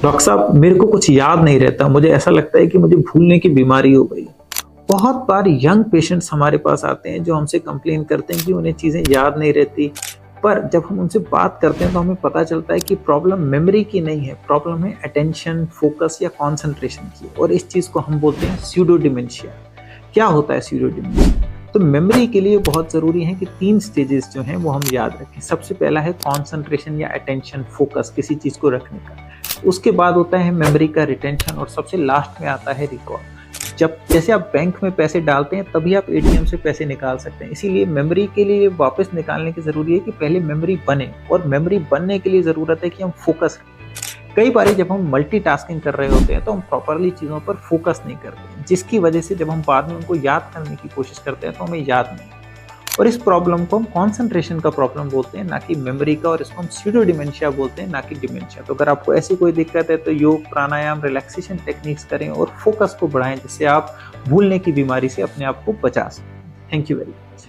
Doctor साहब, मेरे को कुछ याद नहीं रहता, मुझे ऐसा लगता है कि मुझे भूलने की बीमारी हो गई। बहुत बार यंग पेशेंट्स हमारे पास आते हैं जो हमसे कंप्लेन करते हैं कि उन्हें चीज़ें याद नहीं रहती, पर जब हम उनसे बात करते हैं तो हमें पता चलता है कि प्रॉब्लम मेमोरी की नहीं है, प्रॉब्लम है अटेंशन, फोकस या कंसंट्रेशन की, और इस चीज़ को हम बोलते हैं स्यूडो डिमेंशिया। क्या होता है स्यूडो डिमेंशिया? तो मेमोरी के लिए बहुत ज़रूरी है कि 3 स्टेजेस जो हैं वो हम याद रखें। सबसे पहला है कंसंट्रेशन या अटेंशन, फोकस किसी चीज़ को रखने का। उसके बाद होता है मेमोरी का रिटेंशन, और सबसे लास्ट में आता है रिकॉल। जब जैसे आप बैंक में पैसे डालते हैं तभी आप एटीएम से पैसे निकाल सकते हैं, इसीलिए मेमोरी के लिए वापस निकालने की ज़रूरी है कि पहले मेमोरी बने, और मेमोरी बनने के लिए ज़रूरत है कि हम फोकस रखें। कई बार जब हम मल्टीटास्किंग कर रहे होते हैं तो हम प्रॉपरली चीज़ों पर फोकस नहीं करते हैं, जिसकी वजह से जब हम बाद में उनको याद करने की कोशिश करते हैं तो हमें याद नहीं। और इस प्रॉब्लम को हम कंसंट्रेशन का प्रॉब्लम बोलते हैं, ना कि मेमोरी का, और इसको हम स्यूडो डिमेंशिया बोलते हैं, ना कि डिमेंशिया। तो अगर आपको ऐसी कोई दिक्कत है तो योग, प्राणायाम, रिलैक्सेशन टेक्निक्स करें और फोकस को बढ़ाएं, जिससे आप भूलने की बीमारी से अपने आप को बचा सकें। Thank you very much.